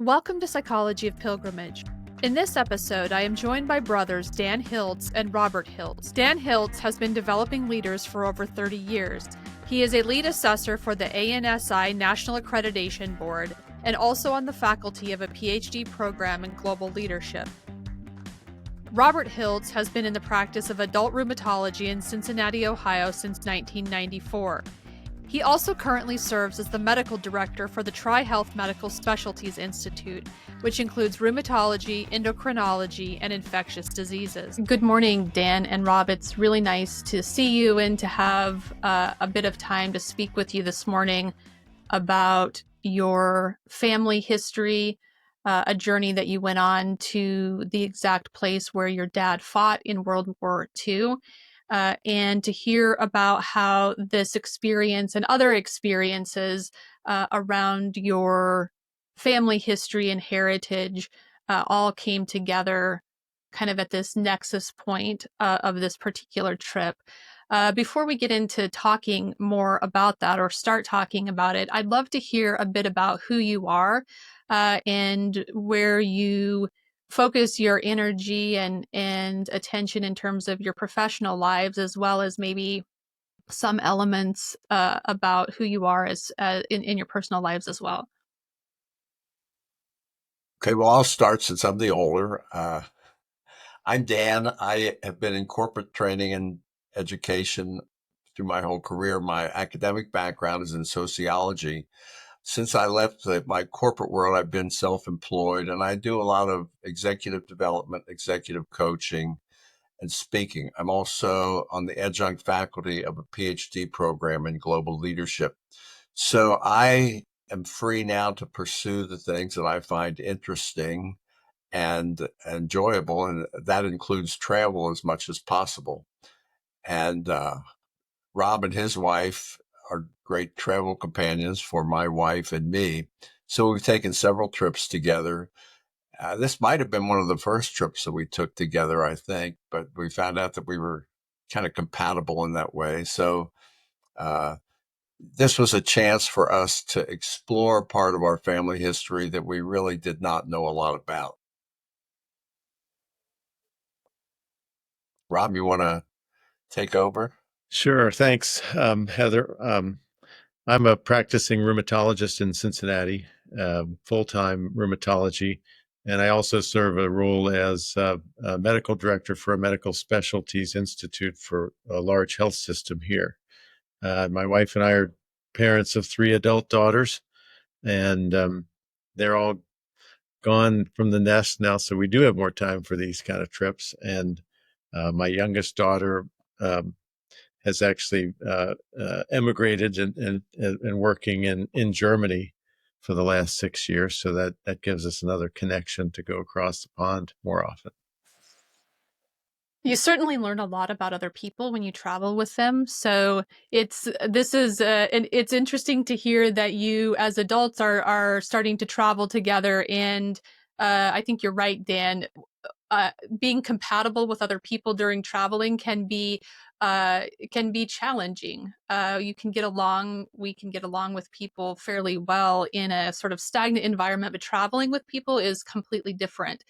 Welcome to Psychology of Pilgrimage. In this episode, I am joined by brothers Dan Hiltz and Robert Hiltz. Dan Hiltz has been developing leaders for over 30 years. He is a lead assessor for the ANSI National Accreditation Board and also on the faculty of a PhD program in global leadership. Robert Hiltz has been in the practice of adult rheumatology in Cincinnati, Ohio since 1994. He also currently serves as the medical director for the Tri-Health Medical Specialties Institute, which includes rheumatology, endocrinology, and infectious diseases. Good morning, Dan and Rob. It's really nice to see you and to have a bit of time to speak with you this morning about your family history, a journey that you went on to the exact place where your dad fought in World War II. And to hear about how this experience and other experiences around your family history and heritage all came together kind of at this nexus point of this particular trip. Before we get into talking more about that or start talking about it, I'd love to hear a bit about who you are and where you focus your energy and attention in terms of your professional lives, as well as maybe some elements about who you are as in your personal lives as well. Okay, well, I'll start since I'm the older. I'm Dan. I have been in corporate training and education through my whole career. My academic background is in sociology. Since I left my corporate world, I've been self-employed, and I do a lot of executive development, executive coaching, and speaking. I'm also on the adjunct faculty of a PhD program in global leadership. So I am free now to pursue the things that I find interesting and enjoyable, and that includes travel as much as possible. And Rob and his wife are great travel companions for my wife and me. So we've taken several trips together. This might have been one of the first trips that we took together, I think, but we found out that we were kind of compatible in that way. So this was a chance for us to explore part of our family history that we really did not know a lot about. Rob, you want to take over? Sure. Thanks, Heather. I'm a practicing rheumatologist in Cincinnati, full-time rheumatology, and I also serve a role as a medical director for a medical specialties institute for a large health system here. My wife and I are parents of 3 adult daughters, and they're all gone from the nest now, so we do have more time for these kind of trips. And my youngest daughter has actually emigrated and working in Germany for the last 6 years. So that gives us another connection to go across the pond more often. You certainly learn a lot about other people when you travel with them. So it's interesting to hear that you as adults are starting to travel together. And I think you're right, Dan. Being compatible with other people during traveling can be challenging. We can get along with people fairly well in a sort of stagnant environment, but traveling with people is completely different.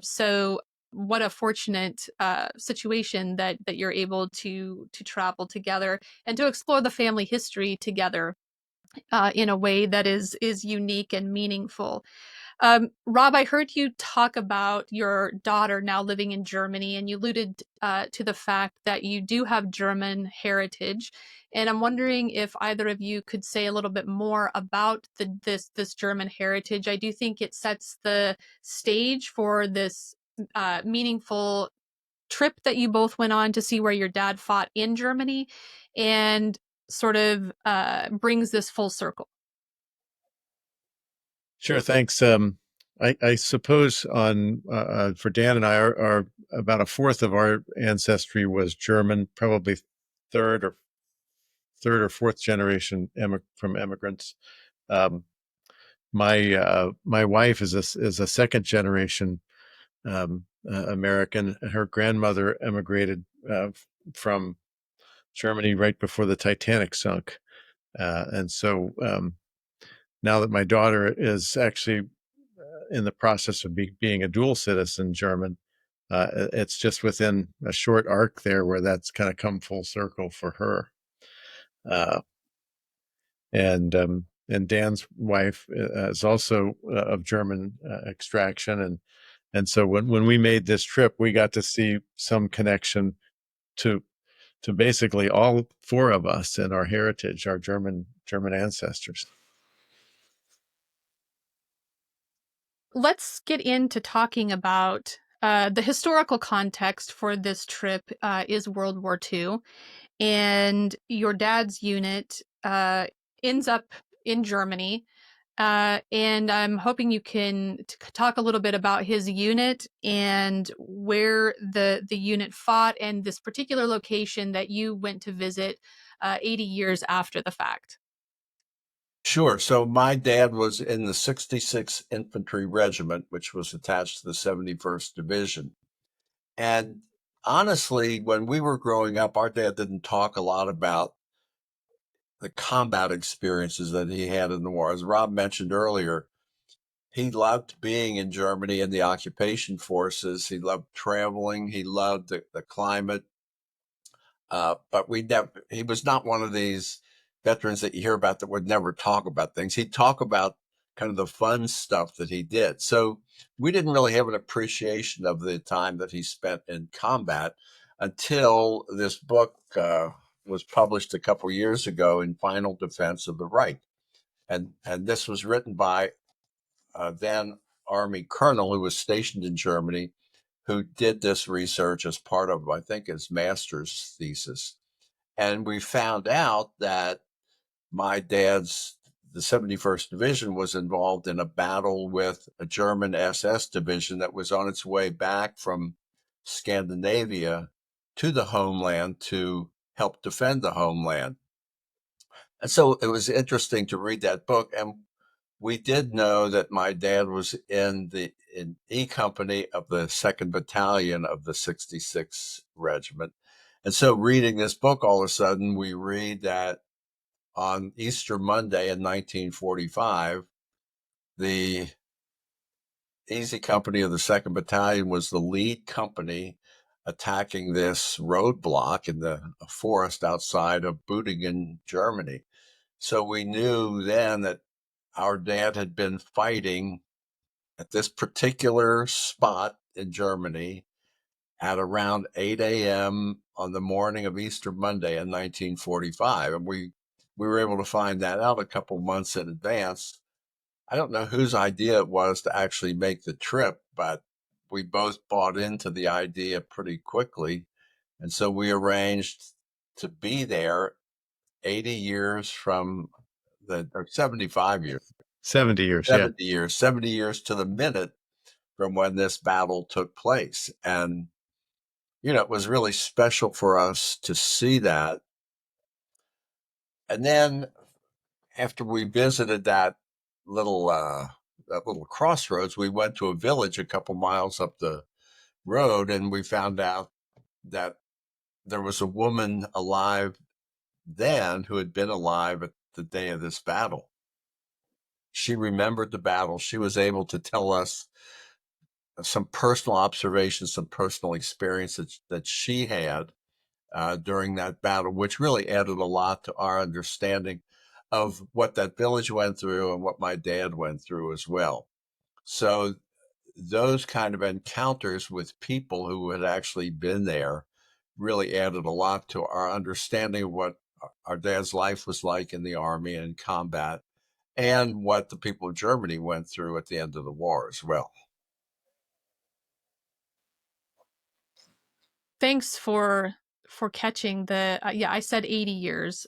So what a fortunate situation that you're able to travel together and to explore the family history together in a way that is unique and meaningful. Rob, I heard you talk about your daughter now living in Germany, and you alluded to the fact that you do have German heritage. And I'm wondering if either of you could say a little bit more about this German heritage. I do think it sets the stage for this meaningful trip that you both went on to see where your dad fought in Germany, and sort of brings this full circle. Sure, thanks. I suppose for Dan and I, are about a fourth of our ancestry was German, probably third or fourth generation from immigrants. My wife is a second generation American. Her grandmother emigrated from Germany right before the Titanic sunk, and so now that my daughter is actually in the process of being a dual citizen German. It's just within a short arc there where that's kind of come full circle for her. Uh, and Dan's wife is also of German extraction, and so when we made this trip, we got to see some connection to basically all four of us and our heritage, our German ancestors. Let's get into talking about the historical context for this trip is World War II, and your dad's unit ends up in Germany. And I'm hoping you can talk a little bit about his unit and where the unit fought and this particular location that you went to visit 80 years after the fact. Sure. So my dad was in the 66th Infantry Regiment, which was attached to the 71st Division. And honestly, when we were growing up, our dad didn't talk a lot about the combat experiences that he had in the war. As Rob mentioned earlier, he loved being in Germany in the occupation forces. He loved traveling. He loved the climate. But he was not one of these veterans that you hear about that would never talk about things. He'd talk about kind of the fun stuff that he did. So we didn't really have an appreciation of the time that he spent in combat until this book was published a couple years ago in Final Defense of the Reich. And this was written by a then Army colonel who was stationed in Germany, who did this research as part of, I think, his master's thesis. And we found out that the 71st Division was involved in a battle with a German SS division that was on its way back from Scandinavia to the homeland to help defend the homeland. And so it was interesting to read that book. And we did know that my dad was in E Company of the 2nd Battalion of the 66th Regiment. And so reading this book, all of a sudden, we read that on Easter Monday in 1945, the Easy Company of the 2nd Battalion was the lead company attacking this roadblock in the forest outside of Büdingen, Germany. So we knew then that our dad had been fighting at this particular spot in Germany at around 8 a.m. on the morning of Easter Monday in 1945. And we were able to find that out a couple months in advance. I don't know whose idea it was to actually make the trip, but we both bought into the idea pretty quickly. And so we arranged to be there 80 years from or 75 years, 70 years, 70 years, 70 years to the minute from when this battle took place. And, it was really special for us to see that. And then after we visited little, that little crossroads, we went to a village a couple miles up the road, and we found out that there was a woman alive then who had been alive at the day of this battle. She remembered the battle. She was able to tell us some personal observations, some personal experiences that she had during that battle, which really added a lot to our understanding of what that village went through and what my dad went through as well. So those kind of encounters with people who had actually been there really added a lot to our understanding of what our dad's life was like in the Army and combat, and what the people of Germany went through at the end of the war as well. Thanks for catching the yeah, I said 80 years.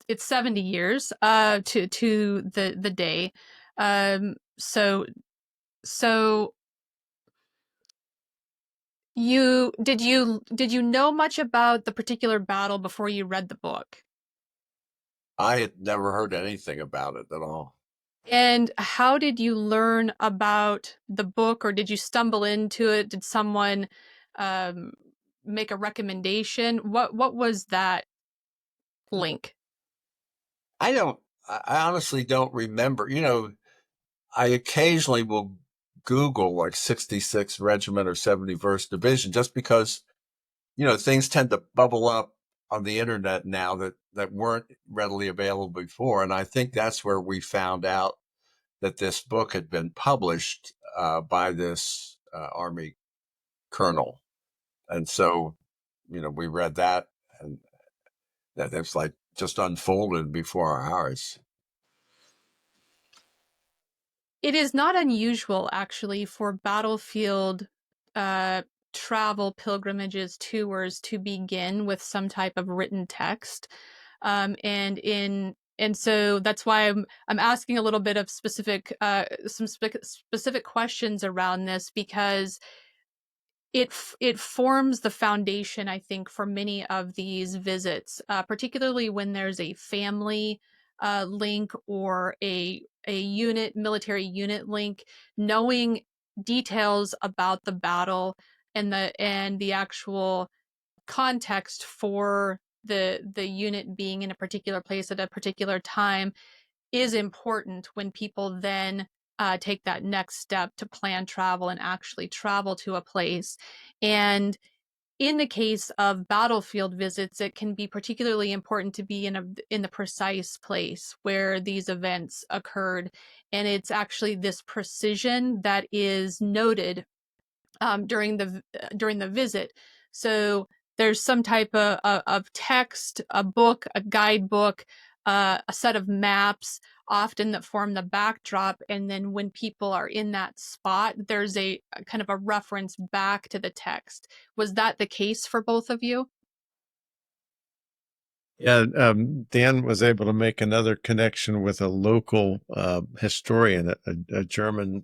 It's 70 years to the day. So did you know much about the particular battle before you read the book? I had never heard anything about it at all. And how did you learn about the book, or did you stumble into it? Did someone um, make a recommendation? What was that link? I honestly don't remember. I occasionally will Google like 66 Regiment or 71st Division just because, things tend to bubble up on the internet now that weren't readily available before. And I think that's where we found out that this book had been published by this Army colonel. And so, we read that, and that it's like just unfolded before our eyes. It is not unusual, actually, for battlefield uh, travel, pilgrimages, tours to begin with some type of written text, and so that's why I'm asking a little bit of specific questions around this, because it forms the foundation, I think, for many of these visits, particularly when there's a family link or a military unit link. Knowing details about the battle and the actual context for the unit being in a particular place at a particular time is important when people then take that next step to plan travel and actually travel to a place. And in the case of battlefield visits, it can be particularly important to be in the precise place where these events occurred. And it's actually this precision that is noted during the visit. So there's some type of text, a book, a guidebook, a set of maps, often that form the backdrop. And then when people are in that spot, there's a kind of a reference back to the text. Was that the case for both of you? Yeah, Dan was able to make another connection with a local historian, a German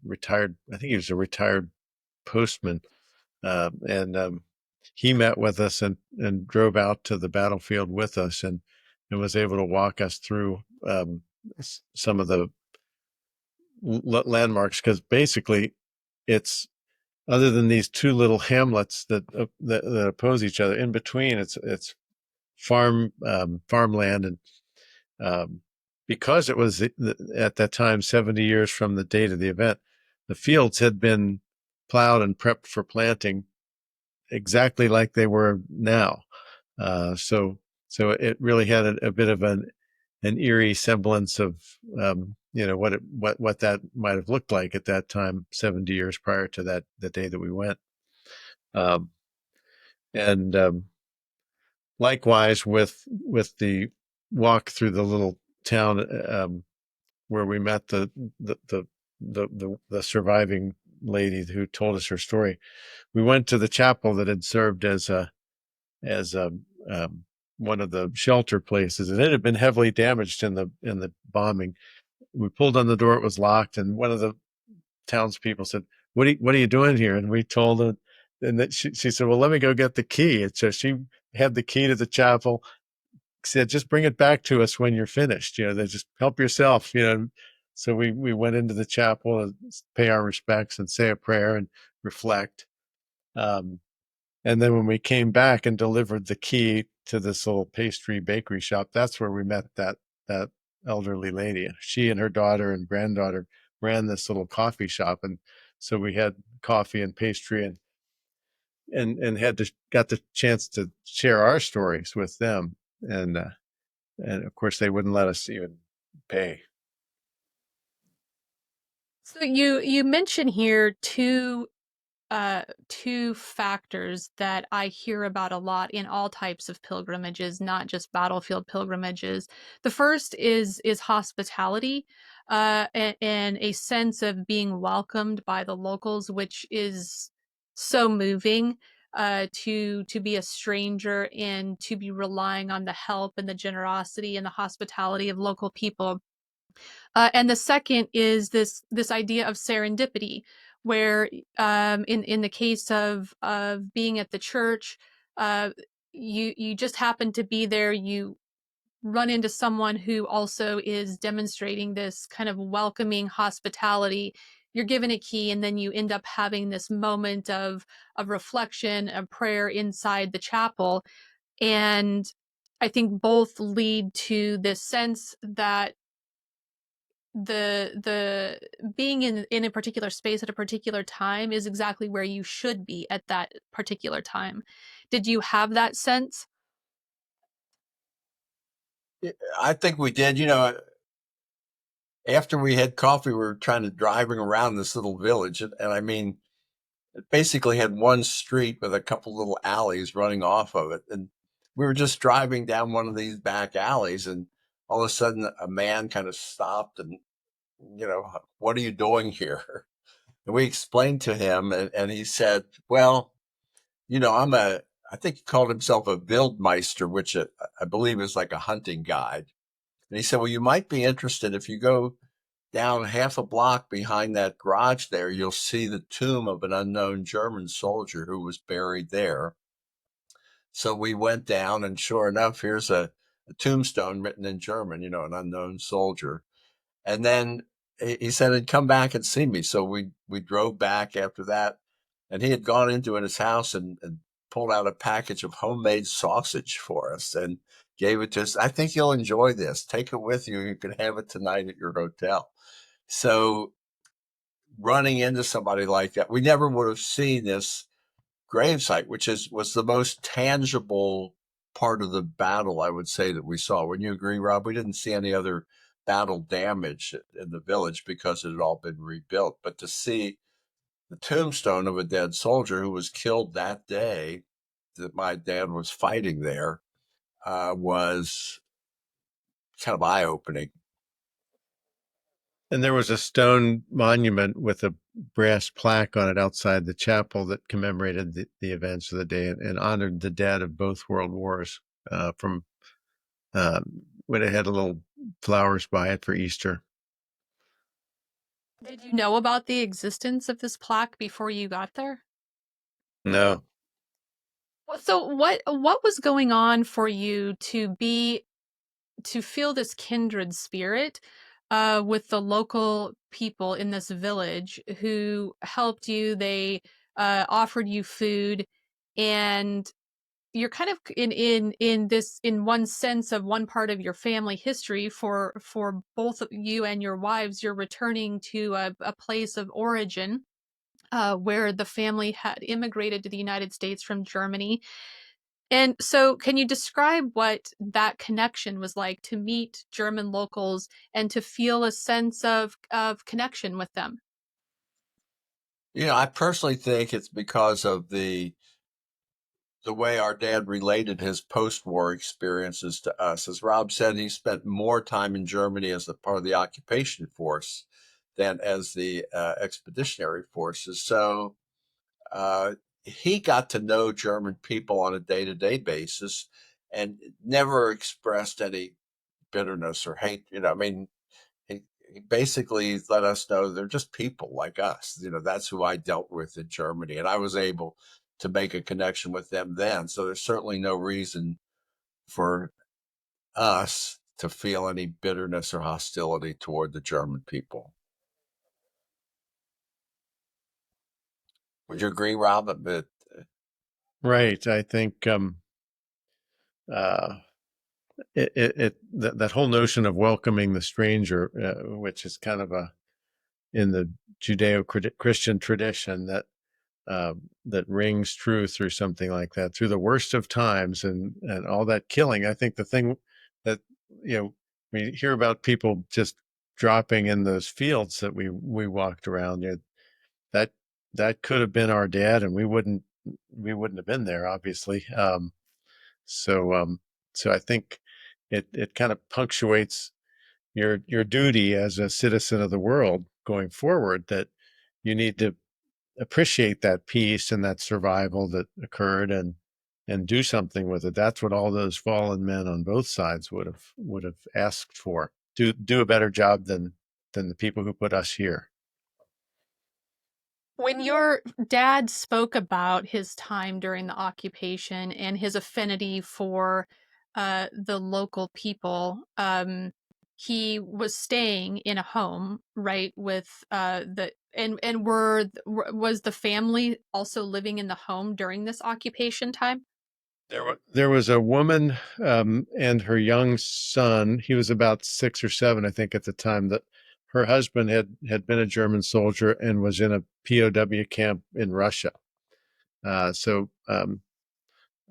retired, I think he was a retired postman, and he met with us and drove out to the battlefield with us and was able to walk us through some of the landmarks, because basically it's, other than these two little hamlets that oppose each other, in between it's farmland, and um, because it was at that time 70 years from the date of the event, the fields had been plowed and prepped for planting exactly like they were now. So it really had a bit of an eerie semblance of what that might have looked like at that time, 70 years prior to the day that we went. Um, and Likewise with the walk through the little town, where we met the surviving lady who told us her story. We went to the chapel that had served as um, one of the shelter places, and it had been heavily damaged in the bombing. We pulled on the door; it was locked, and one of the townspeople said, what are you doing here?" And we told her, and that she said, "Well, let me go get the key." And so she had the key to the chapel. Said, "Just bring it back to us when you're finished. They just help yourself." So we went into the chapel and pay our respects and say a prayer and reflect. Um, and then when we came back and delivered the key to this little pastry bakery shop, that's where we met that elderly lady. She and her daughter and granddaughter ran this little coffee shop, and so we had coffee and pastry and got the chance to share our stories with them, and of course they wouldn't let us even pay. So you mention here two factors that I hear about a lot in all types of pilgrimages, not just battlefield pilgrimages. The first is hospitality, and a sense of being welcomed by the locals, which is so moving. To be a stranger and to be relying on the help and the generosity and the hospitality of local people. And the second is this idea of serendipity, where in the case of being at the church, uh, you just happen to be there. You run into someone who also is demonstrating this kind of welcoming hospitality. You're given a key, and then you end up having this moment of reflection, of prayer inside the chapel. And I think both lead to this sense that the being in a particular space at a particular time is exactly where you should be at that particular time. Did you have that sense? I think we did. After we had coffee, we were trying to driving around this little village, and I mean, it basically had one street with a couple little alleys running off of it, and we were just driving down one of these back alleys, and all of a sudden, a man kind of stopped and, what are you doing here? And we explained to him, and he said, well, I think he called himself a Wildmeister, which I believe is like a hunting guide. And he said, well, you might be interested if you go down half a block behind that garage there, you'll see the tomb of an unknown German soldier who was buried there. So we went down, and sure enough, here's a tombstone written in German, an unknown soldier. And then he said he'd come back and see me. So we drove back after that, and he had gone into his house and pulled out a package of homemade sausage for us and gave it to us. I think you'll enjoy this. Take it with you. You can have it tonight at your hotel. So running into somebody like that, we never would have seen this gravesite, which was the most tangible part of the battle, I would say, that we saw. Wouldn't you agree, Rob? We didn't see any other battle damage in the village because it had all been rebuilt. But to see the tombstone of a dead soldier who was killed that day that my dad was fighting there was kind of eye-opening. And there was a stone monument with a brass plaque on it outside the chapel that commemorated the events of the day and honored the dead of both world wars from when it had a little flowers by it for Easter. Did you know about the existence of this plaque before you got there? No. So what was going on for you to feel this kindred spirit with the local people in this village who helped you? They offered you food, and you're kind of in this, in one sense, of one part of your family history for both of you and your wives. You're returning to a place of origin where the family had immigrated to the United States from Germany. And so, can you describe what that connection was like, to meet German locals and to feel a sense of connection with them? I personally think it's because of the way our dad related his post-war experiences to us. As Rob said, he spent more time in Germany as a part of the occupation force than as the expeditionary forces. So uh, he got to know German people on a day-to-day basis and never expressed any bitterness or hate. I mean, he basically let us know they're just people like us. That's who I dealt with in Germany, and I was able to make a connection with them then. So there's certainly no reason for us to feel any bitterness or hostility toward the German people. Would you agree, Rob? But Right. I think uh, that whole notion of welcoming the stranger, which is kind of in the Judeo-Christian tradition that rings true through something like that, through the worst of times and all that killing. I think the thing that we hear about people just dropping in those fields that we walked around. That that could have been our dad, and we wouldn't have been there, obviously. So so I think it kind of punctuates your duty as a citizen of the world going forward, that you need to appreciate that peace and that survival that occurred and do something with it. That's what all those fallen men on both sides would have asked for. Do a better job than the people who put us here. When your dad spoke about his time during the occupation and his affinity for the local people, he was staying in a home, right? With the and was the family also living in the home during this occupation time? There was a woman and her young son. He was about 6 or 7, I think, at the time, that her husband had been a German soldier and was in a POW camp in Russia. So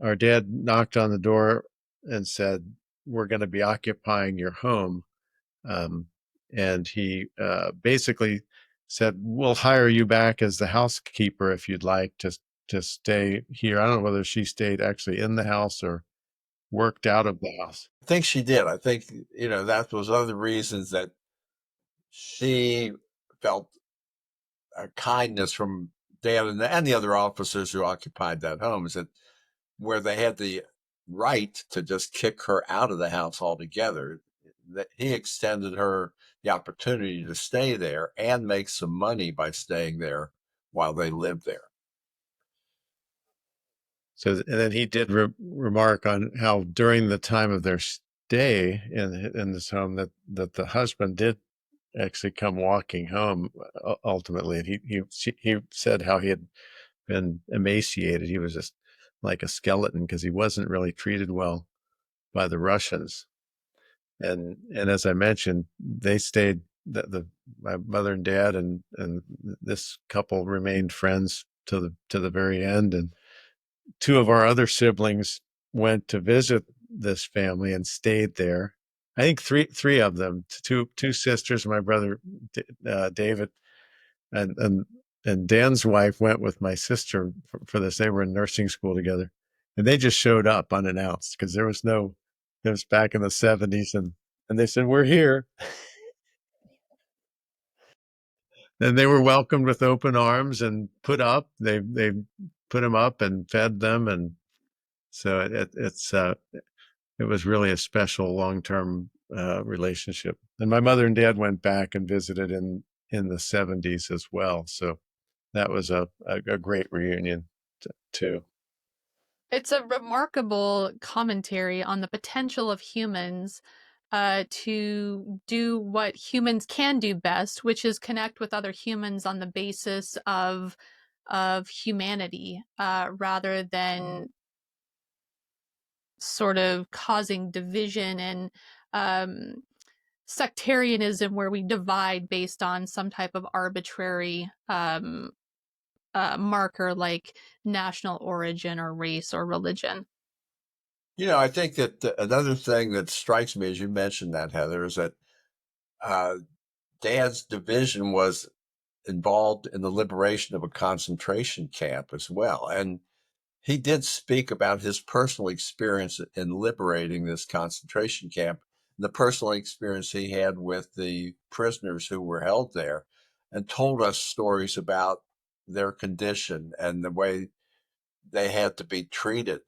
our dad knocked on the door and said, "We're going to be occupying your home." Um, and he basically said, "We'll hire you back as the housekeeper if you'd like to stay here." I don't know whether she stayed actually in the house or worked out of the house. I think she did. I think, that was one of the reasons that she felt a kindness from Dan and the other officers who occupied that home, is that where they had the right to just kick her out of the house altogether, that he extended her the opportunity to stay there and make some money by staying there while they lived there. So, and then he did remark on how during the time of their stay in this home that the husband did actually come walking home ultimately, and he said how he had been emaciated. He was just like a skeleton because he wasn't really treated well by the Russians. And as I mentioned, they stayed. My mother and dad and this couple remained friends to the very end. And two of our other siblings went to visit this family and stayed there. I think three of them, two sisters, my brother David, and and Dan's wife went with my sister for this. They were in nursing school together, and they just showed up unannounced because there was no. It was back in the '70s, and they said, "We're here," and they were welcomed with open arms and put up. They put them up and fed them, and so it was really a special long term relationship. And my mother and dad went back and visited in the '70s as well. So that was a great reunion too. It's a remarkable commentary on the potential of humans to do what humans can do best, which is connect with other humans on the basis of humanity, rather than sort of causing division and um, sectarianism, where we divide based on some type of arbitrary marker like national origin or race or religion. I think that another thing that strikes me as you mentioned that, Heather, is that uh, Dad's division was involved in the liberation of a concentration camp as well. And he did speak about his personal experience in liberating this concentration camp, the personal experience he had with the prisoners who were held there, and told us stories about their condition and the way they had to be treated.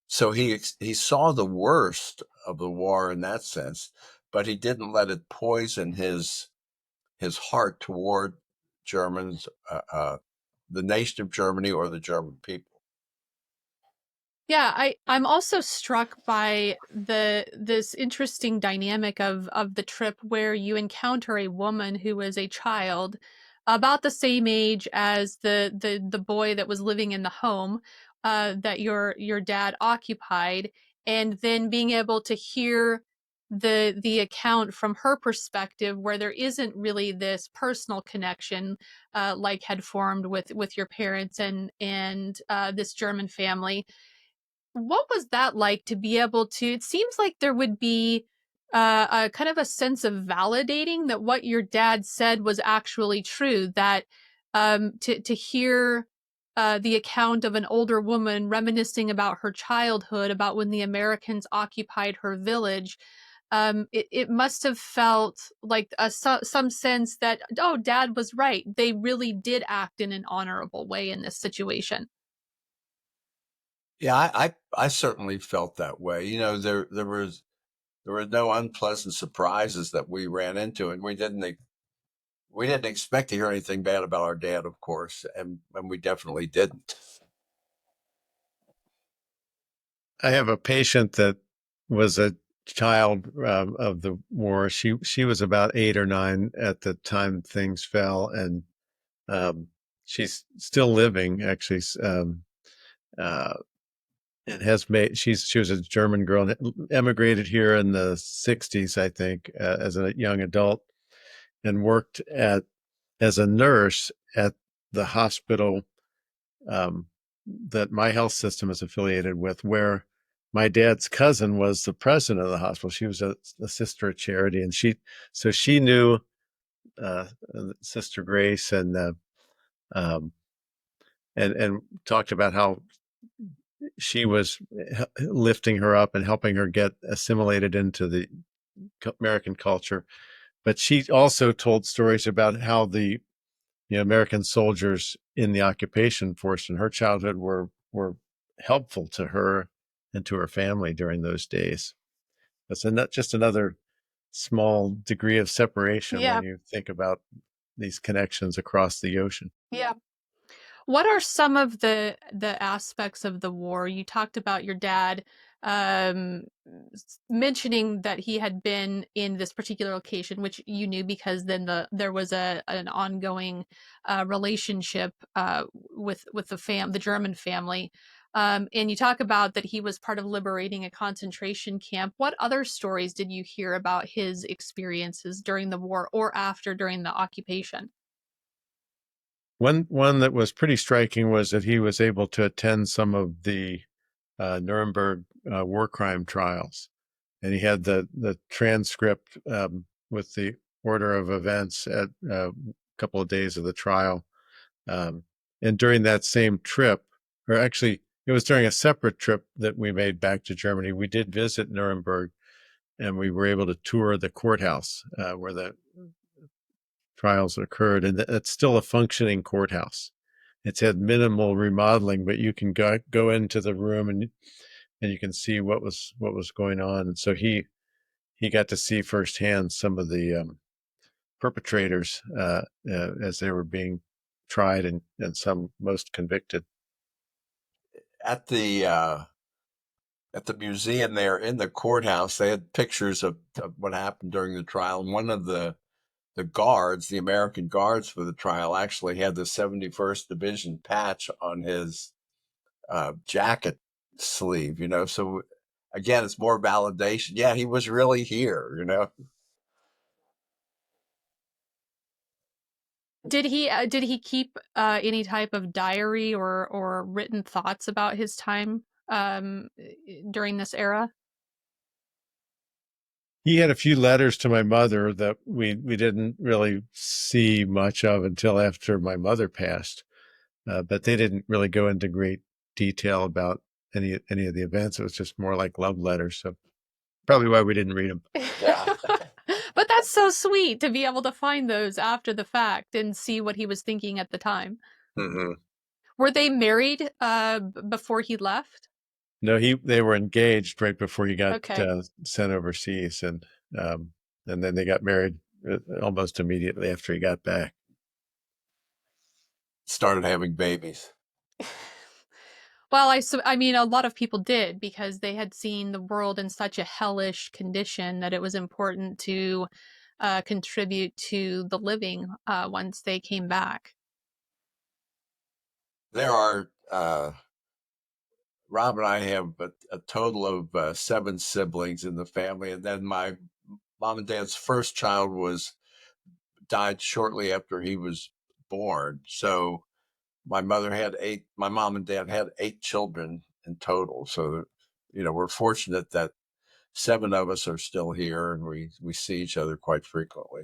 So he saw the worst of the war in that sense, but he didn't let it poison his heart toward Germans, the nation of Germany or the German people. Yeah, I'm also struck by this interesting dynamic of the trip, where you encounter a woman who is a child about the same age as the boy that was living in the home that your dad occupied, and then being able to hear the account from her perspective, where there isn't really this personal connection like had formed with your parents and this German family. What was that like to be able to, it seems like there would be a kind of a sense of validating that what your dad said was actually true, that to hear the account of an older woman reminiscing about her childhood, about when the Americans occupied her village. It must have felt like some sense that, oh, dad was right, they really did act in an honorable way in this situation. Yeah, I certainly felt that way. There were no unpleasant surprises that we ran into, and we didn't expect to hear anything bad about our dad, of course, and we definitely didn't. I have a patient that was a child of the war. She was about 8 or 9 at the time things fell, and um, she's still living actually. Uh, and has made she was a German girl and emigrated here in the 60s, I think, as a young adult, and worked as a nurse at the hospital that my health system is affiliated with, where my dad's cousin was the president of the hospital. She was a sister of charity, and she knew uh, Sister Grace, um, and talked about how she was lifting her up and helping her get assimilated into the American culture. But she also told stories about how the American soldiers in the occupation force in her childhood were helpful to her and to her family during those days. That's not just another small degree of separation Yeah. when you think about these connections across the ocean. Yeah. What are some of the aspects of the war? You talked about your dad um, mentioning that he had been in this particular location, which you knew because then there was an ongoing relationship with the German family. And you talk about that he was part of liberating a concentration camp. What other stories did you hear about his experiences during the war or after during the occupation? One that was pretty striking was that he was able to attend some of the Nuremberg war crime trials, and he had the transcript with the order of events at a couple of days of the trial. And during that same trip, or actually, it was during a separate trip that we made back to Germany, we did visit Nuremberg, and we were able to tour the courthouse where the trials occurred, and it's still a functioning courthouse. It's had minimal remodeling, but you can go into the room and you can see what was going on. And so he got to see firsthand some of the perpetrators as they were being tried, and some most convicted. At the museum there in the courthouse, they had pictures of what happened during the trial. And one of the guards, the American guards for the trial, actually had the 71st Division patch on his jacket sleeve. So again, it's more validation. Yeah, he was really here. Did he keep any type of diary or written thoughts about his time during this era? He had a few letters to my mother that we didn't really see much of until after my mother passed, but they didn't really go into great detail about any of the events. It was just more like love letters. So probably why we didn't read them. Yeah. But that's so sweet to be able to find those after the fact and see what he was thinking at the time. Hmm. Were they married before he left? No, they were engaged right before he got Okay. sent overseas, and then they got married almost immediately after he got back. Started having babies. Well, I mean, a lot of people did because they had seen the world in such a hellish condition that it was important to contribute to the living once they came back. There are Rob and I have a total of 7 siblings in the family, and then my mom and dad's first child died shortly after he was born. So my mother had 8. My mom and dad had 8 children in total. So we're fortunate that 7 of us are still here, and we see each other quite frequently.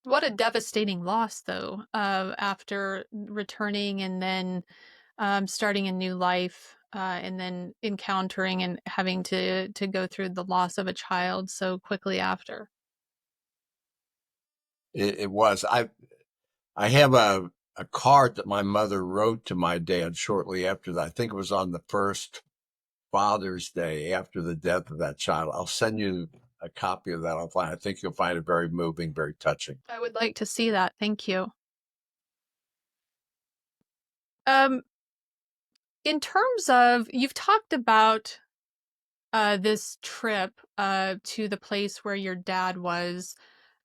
What a devastating loss, though, after returning and then starting a new life, and then encountering and having to go through the loss of a child so quickly after. It was. I have a card that my mother wrote to my dad shortly after that. I think it was on the first Father's Day after the death of that child. I'll send you a copy of that offline. I think you'll find it very moving, very touching. I would like to see that. Thank you. Um, in terms of, you've talked about this trip to the place where your dad was,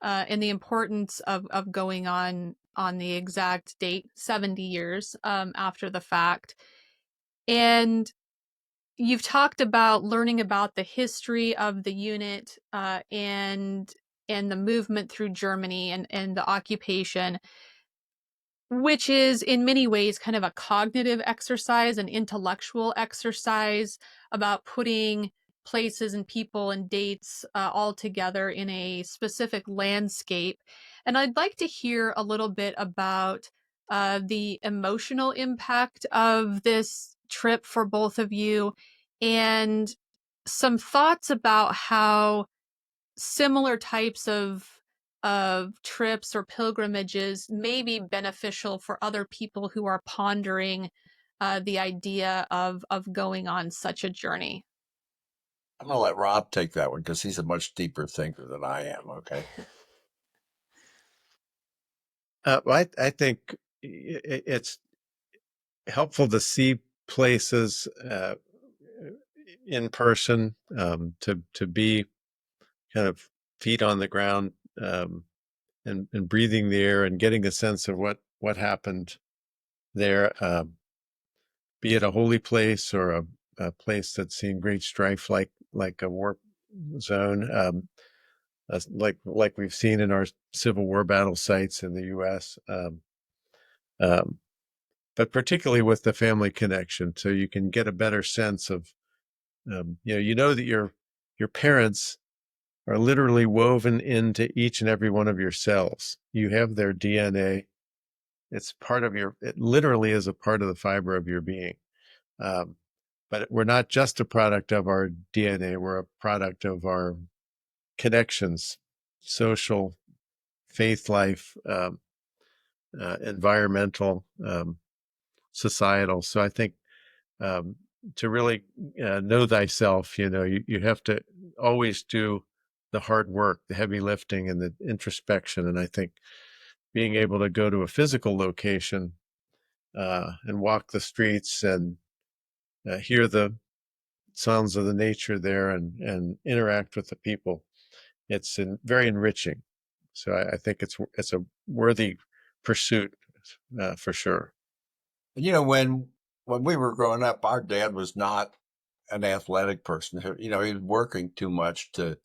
and the importance of going on the exact date, 70 years after the fact. And you've talked about learning about the history of the unit and the movement through Germany and the occupation, which is in many ways kind of a cognitive exercise, an intellectual exercise about putting places and people and dates all together in a specific landscape. And I'd like to hear a little bit about the emotional impact of this trip for both of you and some thoughts about how similar types of trips or pilgrimages may be beneficial for other people who are pondering the idea of going on such a journey. I'm going to let Rob take that one because he's a much deeper thinker than I am. Okay. I think it's helpful to see places in person, to be kind of feet on the ground, and breathing the air and getting a sense of what happened there, be it a holy place or a place that's seen great strife, like a war zone, like we've seen in our Civil War battle sites in the U.S. Um, but particularly with the family connection, so you can get a better sense of, that your parents are literally woven into each and every one of your cells. You have their DNA. It literally is a part of the fiber of your being. Um, but we're not just a product of our DNA. We're a product of our connections, social, faith life, environmental, societal. So I think, um, to really know thyself, you have to always do the hard work, the heavy lifting, and the introspection. And I think being able to go to a physical location, and walk the streets and hear the sounds of the nature there, and interact with the people, it's very enriching. So I think it's a worthy pursuit, for sure. When we were growing up, our dad was not an athletic person. He was working too much to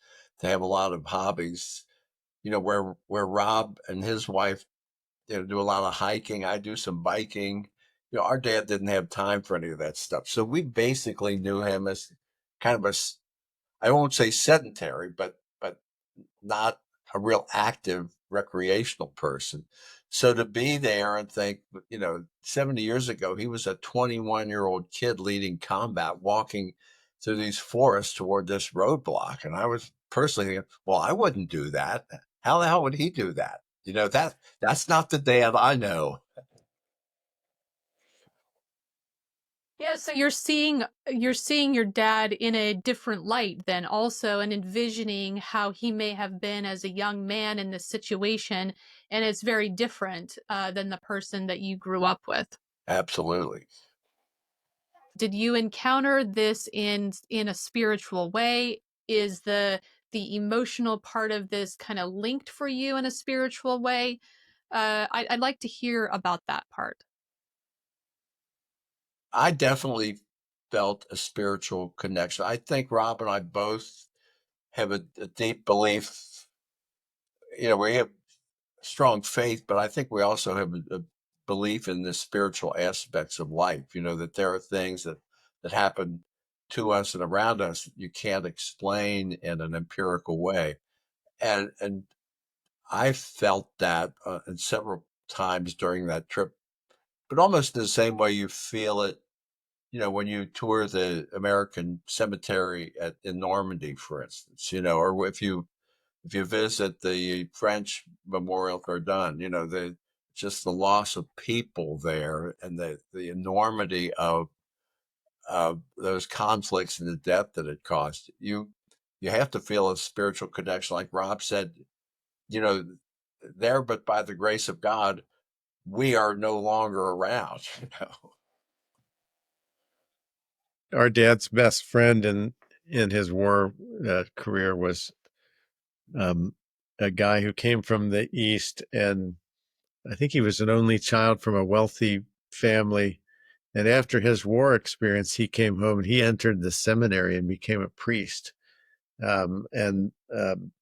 have a lot of hobbies. Where Rob and his wife, do a lot of hiking. I do some biking. Our dad didn't have time for any of that stuff. So we basically knew him as kind of I won't say sedentary, but not a real active recreational person. So to be there and think, 70 years ago, he was a 21-year-old kid leading combat, walking through these forests toward this roadblock. And I was personally thinking, well, I wouldn't do that. How the hell would he do that? That's not the dad I know. Yeah, so you're seeing your dad in a different light then also, and envisioning how he may have been as a young man in this situation, and it's very different than the person that you grew up with. Absolutely. Did you encounter this in a spiritual way? Is the emotional part of this kind of linked for you in a spiritual way? I'd like to hear about that part. I definitely felt a spiritual connection. I think Rob and I both have a deep belief. We have strong faith, but I think we also have a belief in the spiritual aspects of life. That there are things that happen to us and around us that you can't explain in an empirical way. And I felt that in several times during that trip, but almost the same way you feel it, when you tour the American cemetery in Normandy, for instance, or if you visit the French Memorial Verdun, just the loss of people there and the enormity of those conflicts and the death that it caused. You have to feel a spiritual connection, like Rob said. You know, there, but by the grace of God, we are no longer around. Our dad's best friend in his war career was, um, a guy who came from the East, and I think he was an only child from a wealthy family, And after his war experience, he came home and he entered the seminary and became a priest. And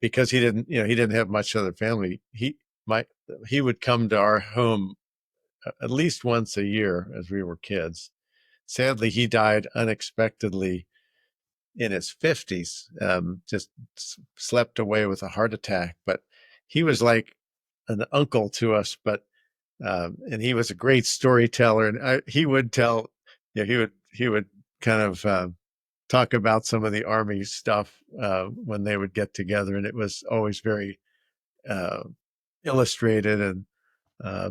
because he didn't have much other family, he would come to our home at least once a year as we were kids. Sadly, he died unexpectedly in his 50s, just slept away with a heart attack. But he was like an uncle to us, and he was a great storyteller. And he would tell, he would kind of talk about some of the Army stuff when they would get together, and it was always very uh, illustrated. And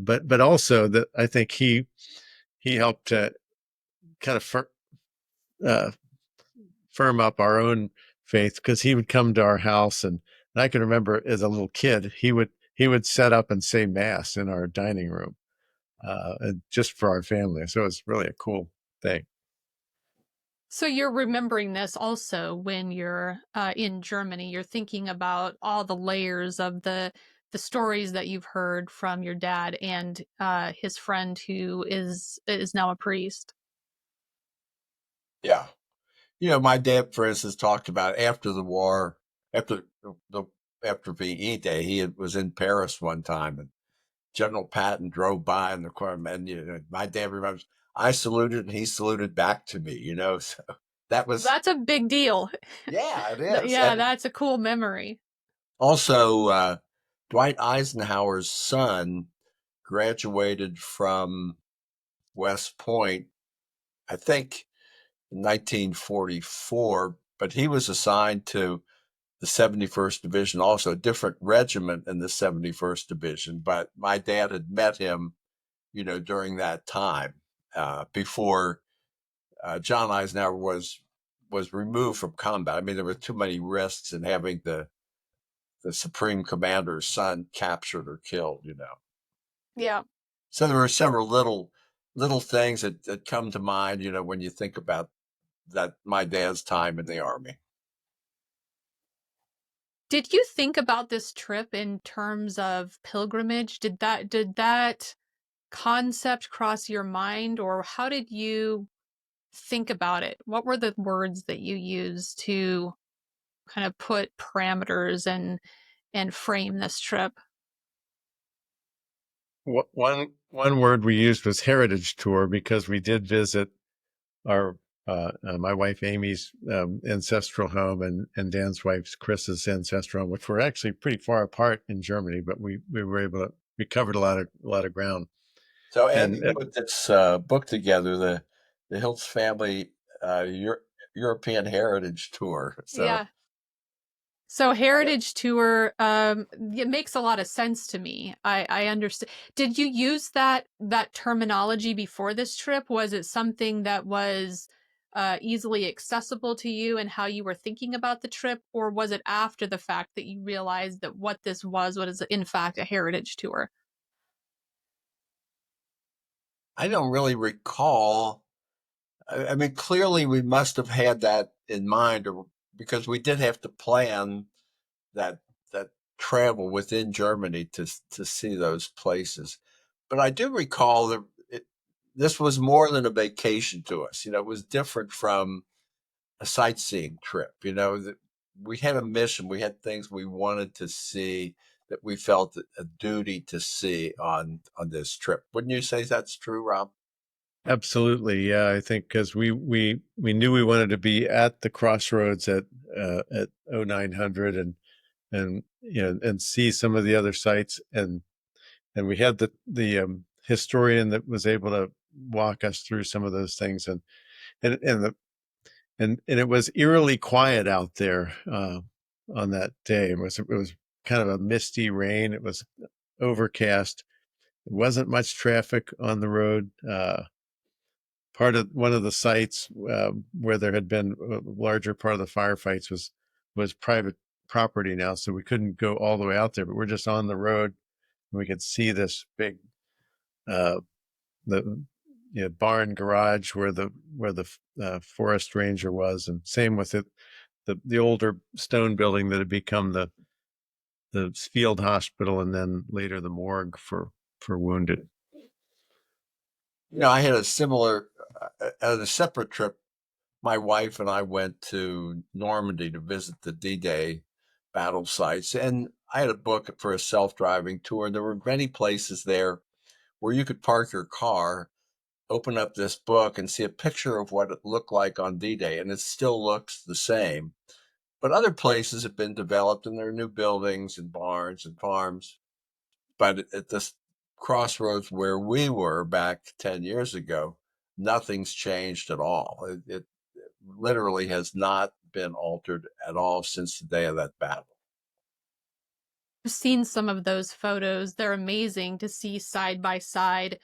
but also that I think he helped to kind of uh, firm up our own faith, because he would come to our house, and I can remember as a little kid he would set up and say mass in our dining room, and just for our family. So it's really a cool thing. So you're remembering this also when you're in Germany. You're thinking about all the layers of the stories that you've heard from your dad and his friend who is now a priest. Yeah. My dad, for instance, talked about after the war, after the after VE Day, was in Paris one time, and General Patton drove by in the car, and my dad remembers I saluted and he saluted back to me. So that was, That's a big deal. yeah, it is. Yeah, And that's a cool memory. also, Dwight Eisenhower's son graduated from West Point, I think, in 1944, but he was assigned to the 71st Division, also a different regiment in the 71st Division. But my dad had met him, during that time, before John Eisenhower was removed from combat. I mean, there were too many risks in having the Supreme Commander's son captured or killed. Yeah. So there were several little things that come to mind, when you think about that my dad's time in the Army. Did you think about this trip in terms of pilgrimage? Did that concept cross your mind, or how did you think about it? What were the words that you used to kind of put parameters and frame this trip? One word we used was heritage tour, because we did visit our my wife Amy's ancestral home, and Dan's wife's Chris's ancestral home, which were actually pretty far apart in Germany, but we covered a lot of ground. So Andy And put this book together, the Hiltz family European Heritage Tour. So Yeah. So heritage tour, it makes a lot of sense to me. I understand. Did you use that terminology before this trip? Was it something that was easily accessible to you and how you were thinking about the trip, or was it after the fact that you realized that what this was in fact a heritage tour? I don't really recall. I mean, clearly we must have had that in mind, because we did have to plan that that travel within Germany to see those places. But I do recall that this was more than a vacation to us. It was different from a sightseeing trip. That we had a mission, we had things we wanted to see, that we felt a duty to see on this trip. Wouldn't you say that's true, Rob? absolutely, yeah, I think because we knew we wanted to be at the crossroads at 0900, and see some of the other sites, and we had the historian that was able to walk us through some of those things, and and the and it was eerily quiet out there on that day. It was kind of a misty rain. It was overcast. There wasn't much traffic on the road. One of the sites where there had been a larger part of the firefights was private property now, so we couldn't go all the way out there. But we're just on the road, and we could see this big uh, the barn garage where the forest ranger was, and same with the older stone building that had become the field hospital, and then later the morgue for wounded. I had a similar At a separate trip, my wife and I went to Normandy to visit the D-Day battle sites, and I had a book for a self-driving tour. And there were many places there where you could park your car, open up this book, and see a picture of what it looked like on D-Day, and it still looks the same. But other places have been developed, and there are new buildings and barns and farms. But at this crossroads where we were back 10 years ago, nothing's changed at all. It literally has not been altered at all since the day of that battle. I've seen some of those photos. They're amazing to see side by side,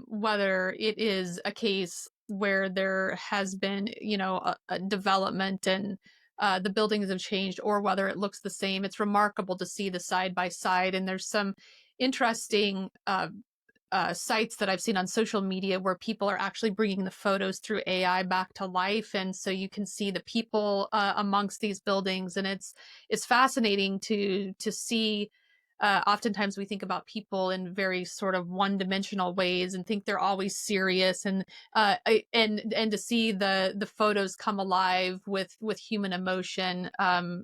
whether it is a case where there has been, a development and the buildings have changed, or whether it looks the same. It's remarkable to see the side by side. And there's some interesting sites that I've seen on social media where people are actually bringing the photos through AI back to life, and so you can see the people amongst these buildings, and it's fascinating to see. Oftentimes we think about people in very sort of one-dimensional ways and think they're always serious, and and to see the photos come alive with human emotion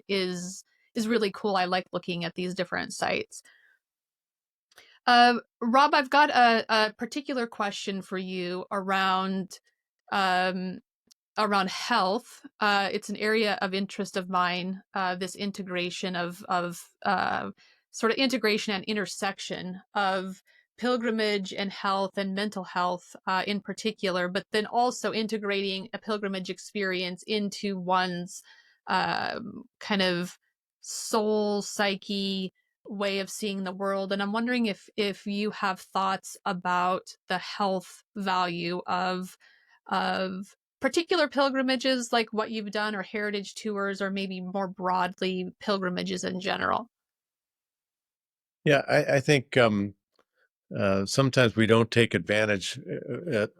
is really cool. I like looking at these different sites. Rob, I've got a particular question for you um, around health. It's an area of interest of mine. This integration of sort of integration and intersection of pilgrimage and health and mental health in particular, but then also integrating a pilgrimage experience into one's kind of soul, psyche, way of seeing the world. And I'm wondering if you have thoughts about the health value of particular pilgrimages like what you've done, or heritage tours, or maybe more broadly pilgrimages in general. Yeah, I think sometimes we don't take advantage at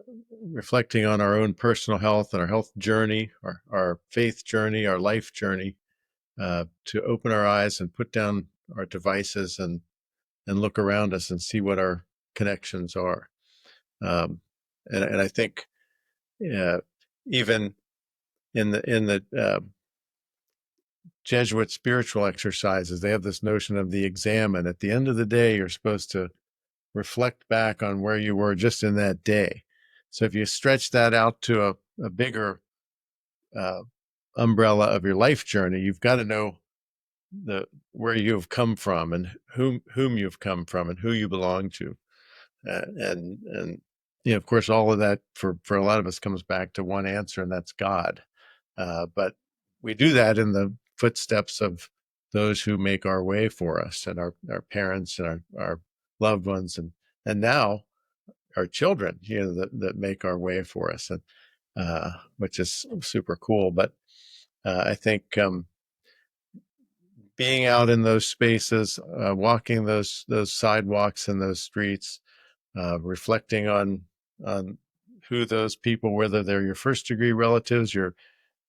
reflecting on our own personal health and our health journey, our faith journey, our life journey, to open our eyes and put down our devices and look around us and see what our connections are. And I think even in the Jesuit spiritual exercises, they have this notion of the examen. At the end of the day, you're supposed to reflect back on where you were just in that day. So if you stretch that out to a bigger uh, umbrella of your life journey, you've got to know where you have come from and whom you've come from and who you belong to. And of course, all of that for a lot of us comes back to one answer, and that's God. But we do that in the footsteps of those who make our way for us, and our parents and our loved ones, and now our children, that make our way for us, and which is super cool. But I think being out in those spaces, walking those sidewalks and those streets, reflecting on who those people, whether they're your first degree relatives, your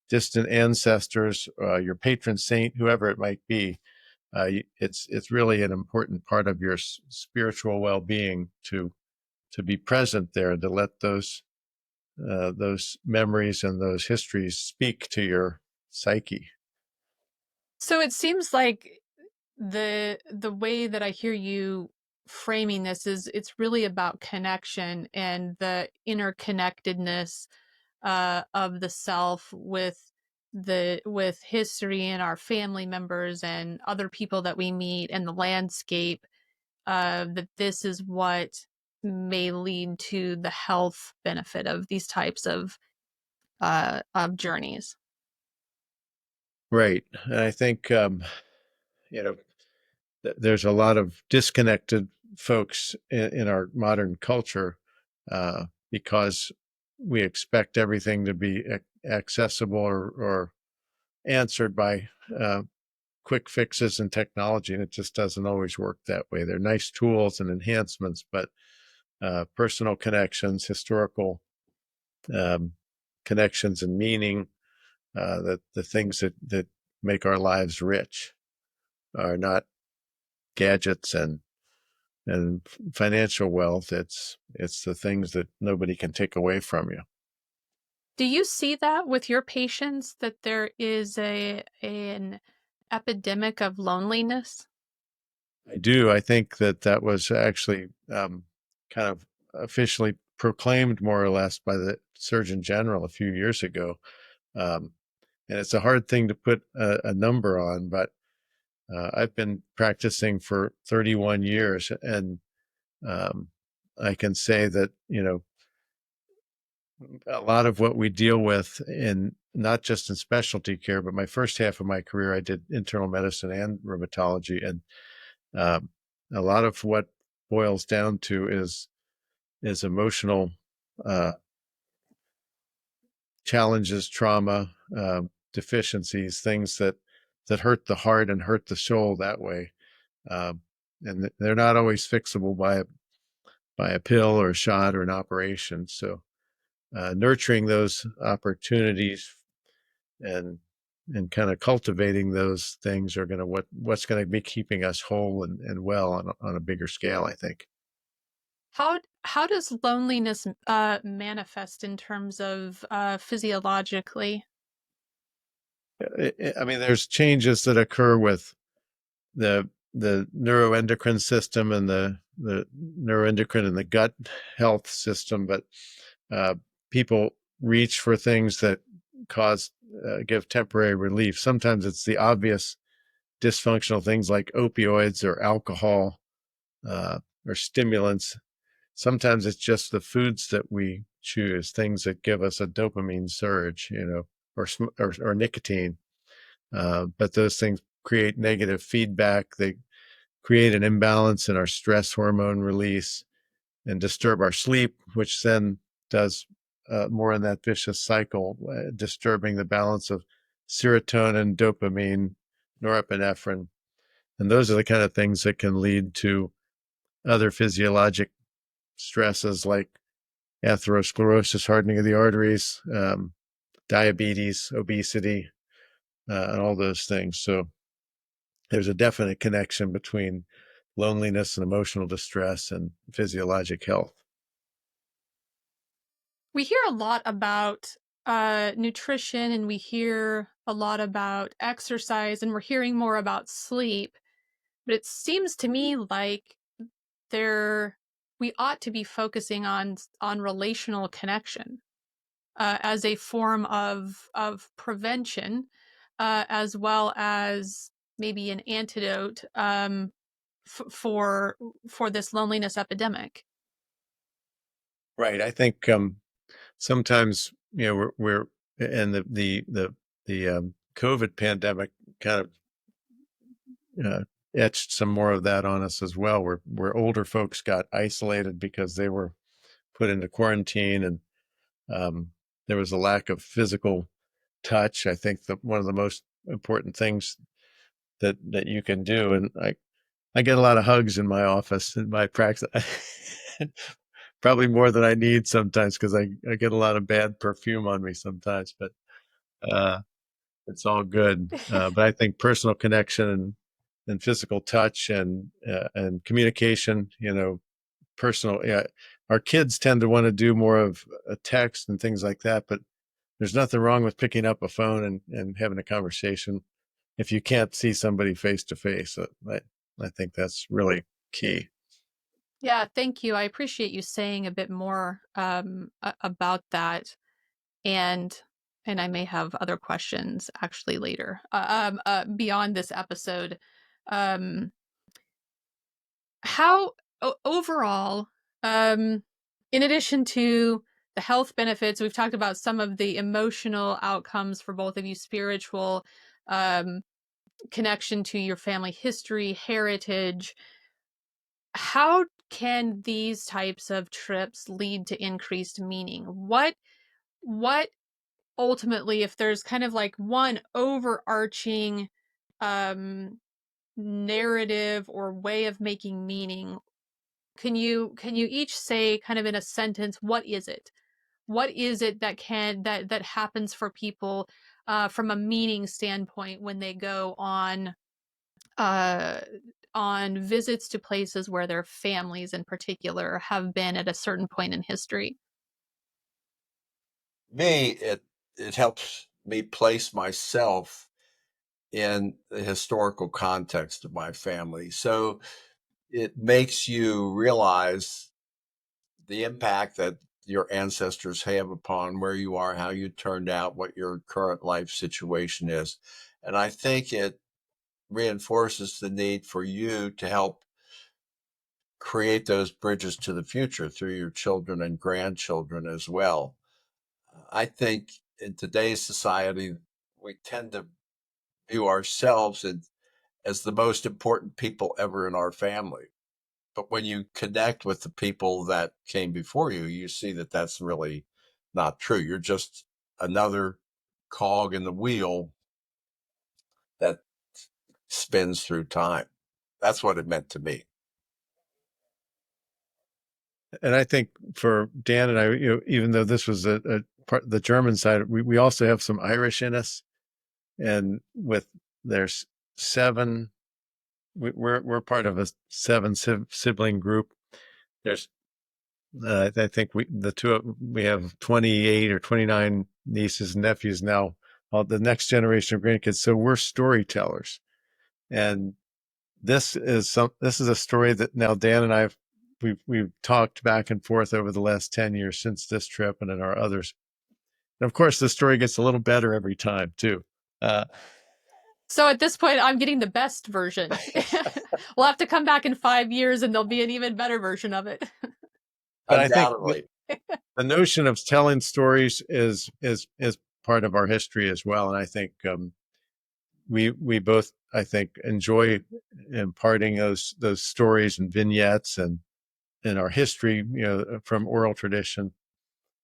distant ancestors, your patron saint, whoever it might be, it's really an important part of your spiritual well-being to be present there, to let those memories and those histories speak to your psyche. So it seems like the way that I hear you framing this is it's really about connection and the interconnectedness of the self with history and our family members and other people that we meet and the landscape. That this is what may lead to the health benefit of these types of journeys. Right. And I think there's a lot of disconnected folks in our modern culture, because we expect everything to be accessible or answered by quick fixes and technology, and it just doesn't always work that way. They're nice tools and enhancements, but personal connections, historical um, connections, and meaning, that the things that make our lives rich are not gadgets and and financial wealth. It's the things that nobody can take away from you. Do you see that with your patients, that there is an epidemic of loneliness? I do. I think that was actually kind of officially proclaimed more or less by the Surgeon General a few years ago. Um, and it's a hard thing to put a number on, but I've been practicing for 31 years, and um, I can say that, a lot of what we deal with in not just in specialty care, but my first half of my career, I did internal medicine and rheumatology. And um, a lot of what boils down to is emotional uh, challenges, trauma, deficiencies, things that hurt the heart and hurt the soul that way. And they're not always fixable by a pill or a shot or an operation. So nurturing those opportunities and kind of cultivating those things are going to what's going to be keeping us whole and well on a bigger scale, I think. How does loneliness manifest in terms of physiologically? I mean, there's changes that occur with the neuroendocrine system and the neuroendocrine and the gut health system, but uh, people reach for things that cause give temporary relief. Sometimes it's the obvious dysfunctional things like opioids or alcohol or stimulants. Sometimes it's just the foods that we choose, things that give us a dopamine surge, or nicotine. But those things create negative feedback. They create an imbalance in our stress hormone release and disturb our sleep, which then does more in that vicious cycle, disturbing the balance of serotonin, dopamine, norepinephrine. And those are the kind of things that can lead to other physiologic stresses like atherosclerosis, hardening of the arteries, diabetes, obesity, and all those things. So there's a definite connection between loneliness and emotional distress and physiologic health. We hear a lot about nutrition, and we hear a lot about exercise, and we're hearing more about sleep. But it seems to me like there we ought to be focusing on relational connection as a form of prevention, as well as maybe an antidote for this loneliness epidemic. Right. I think sometimes we're and the COVID pandemic kind of etched some more of that on us as well. Where older folks got isolated because they were put into quarantine, and there was a lack of physical touch. I think that one of the most important things that you can do, and I get a lot of hugs in my office in my practice. Probably more than I need sometimes because I get a lot of bad perfume on me sometimes, but uh, it's all good. But I think personal connection and physical touch and communication, personal. Yeah, our kids tend to want to do more of a text and things like that, but there's nothing wrong with picking up a phone and having a conversation if you can't see somebody face to face. I think that's really key. Yeah, thank you. I appreciate you saying a bit more about that, and I may have other questions actually later beyond this episode. Um, how overall, um, in addition to the health benefits, we've talked about some of the emotional outcomes for both of you, spiritual um, connection to your family history, heritage. How can these types of trips lead to increased meaning? What ultimately, if there's kind of like one overarching um narrative or way of making meaning, can you each say kind of in a sentence, what is it? What is it that happens for people from a meaning standpoint when they go on uh on visits to places where their families in particular have been at a certain point in history? Me, it helps me place myself in the historical context of my family. So it makes you realize the impact that your ancestors have upon where you are, how you turned out, what your current life situation is. And I think it reinforces the need for you to help create those bridges to the future through your children and grandchildren as well. I think in today's society, we tend to view ourselves as the most important people ever in our family. But when you connect with the people that came before you, you see that that's really not true. You're just another cog in the wheel that spins through time. That's what it meant to me. And I think for Dan and I, even though this was a part the German side, we also have some Irish in us, and with there's seven, we're part of a seven sibling group. There's I think we have 28 or 29 nieces and nephews now, the next generation of grandkids. So we're storytellers, and this is a story that now Dan and we've talked back and forth over the last 10 years since this trip and in our others. And of course, the story gets a little better every time too. Uh, So at this point, I'm getting the best version. We'll have to come back in 5 years and there'll be an even better version of it. but I think Undoubtedly. the notion of telling stories is part of our history as well. And I think we both, I think, enjoy imparting those stories and vignettes and in our history, from oral tradition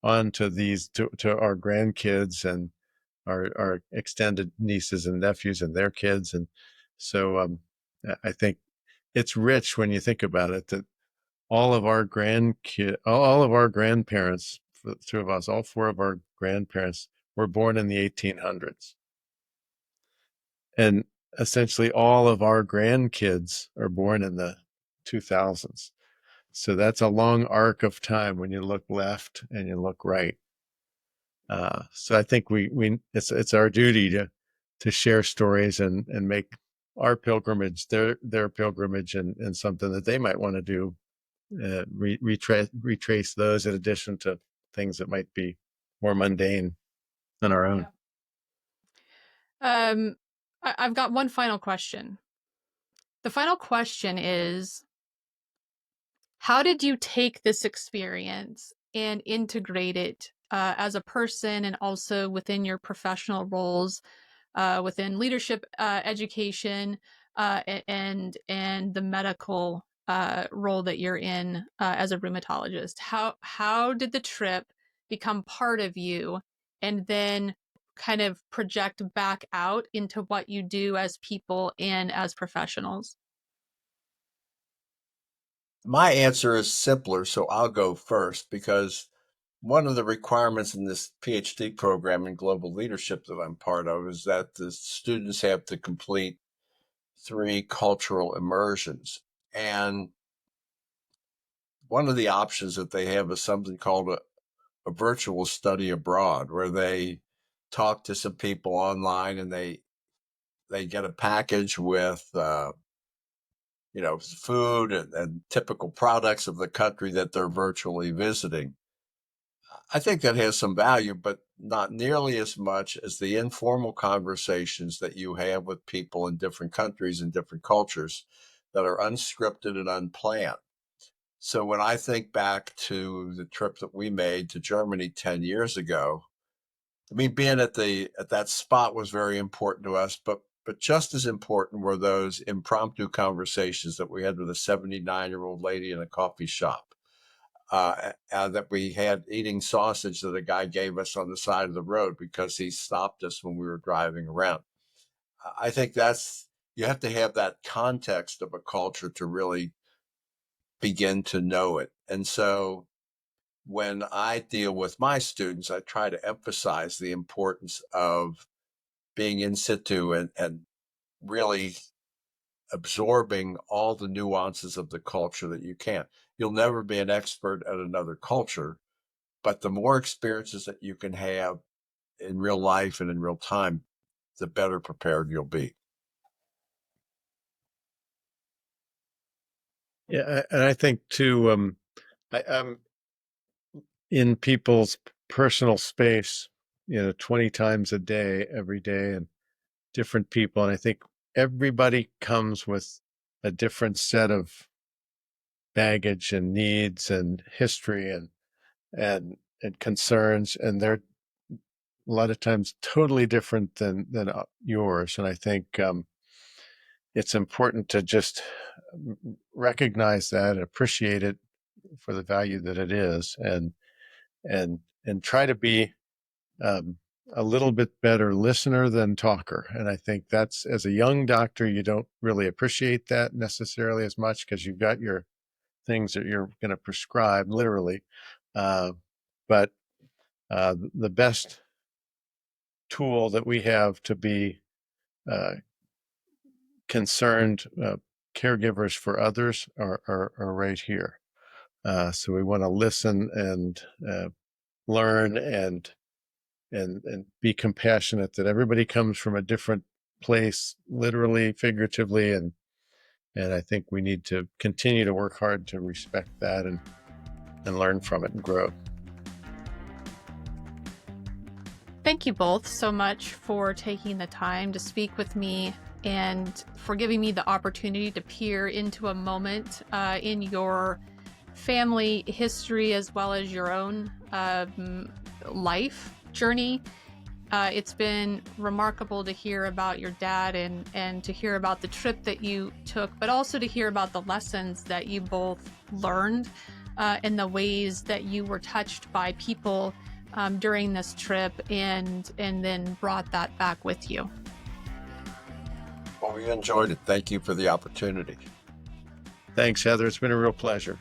on to to our grandkids and our extended nieces and nephews and their kids. And so I think it's rich when you think about it, that all of our grandparents, the two of us, all four of our grandparents were born in the 1800s. And essentially all of our grandkids are born in the 2000s. So that's a long arc of time when you look left and you look right. So I think it's our duty to share stories and make our pilgrimage their pilgrimage and something that they might want to do. Retrace those in addition to things that might be more mundane than our own. I've got one final question. The final question is, how did you take this experience and integrate it as a person and also within your professional roles, within leadership education, and the medical role that you're in as a rheumatologist? How did the trip become part of you, and then kind of project back out into what you do as people and as professionals? My answer is simpler, so I'll go first because one of the requirements in this PhD program in global leadership that I'm part of is that the students have to complete 3 cultural immersions. And one of the options that they have is something called a virtual study abroad, where they talk to some people online and they get a package with food and typical products of the country that they're virtually visiting. I think that has some value, but not nearly as much as the informal conversations that you have with people in different countries and different cultures that are unscripted and unplanned. So when I think back to the trip that we made to Germany 10 years ago, I mean, being at that spot was very important to us, but just as important were those impromptu conversations that we had with a 79-year-old lady in a coffee shop, that we had eating sausage that a guy gave us on the side of the road because he stopped us when we were driving around. I think you have to have that context of a culture to really begin to know it. And so when I deal with my students, I try to emphasize the importance of being in situ and really absorbing all the nuances of the culture that you can. You'll never be an expert at another culture, but the more experiences that you can have in real life and in real time, the better prepared you'll be. Yeah, and I think too, I'm in people's personal space, 20 times a day, every day, and different people. And I think everybody comes with a different set of baggage and needs and history and concerns, and they're a lot of times totally different than yours. And I think it's important to just recognize that and appreciate it for the value that it is, and try to be um, a little bit better listener than talker. And I think that's, as a young doctor, you don't really appreciate that necessarily as much because you've got your things that you're going to prescribe literally. But the best tool that we have to be uh, concerned caregivers for others are right here. So we want to listen and learn and be compassionate, that everybody comes from a different place, literally, figuratively, and I think we need to continue to work hard to respect that and learn from it and grow. Thank you both so much for taking the time to speak with me and for giving me the opportunity to peer into a moment in your family history as well as your own life journey. It's been remarkable to hear about your dad and to hear about the trip that you took, but also to hear about the lessons that you both learned and the ways that you were touched by people during this trip and then brought that back with you. Well, we enjoyed it. Thank you for the opportunity. Thanks, Heather. It's been a real pleasure.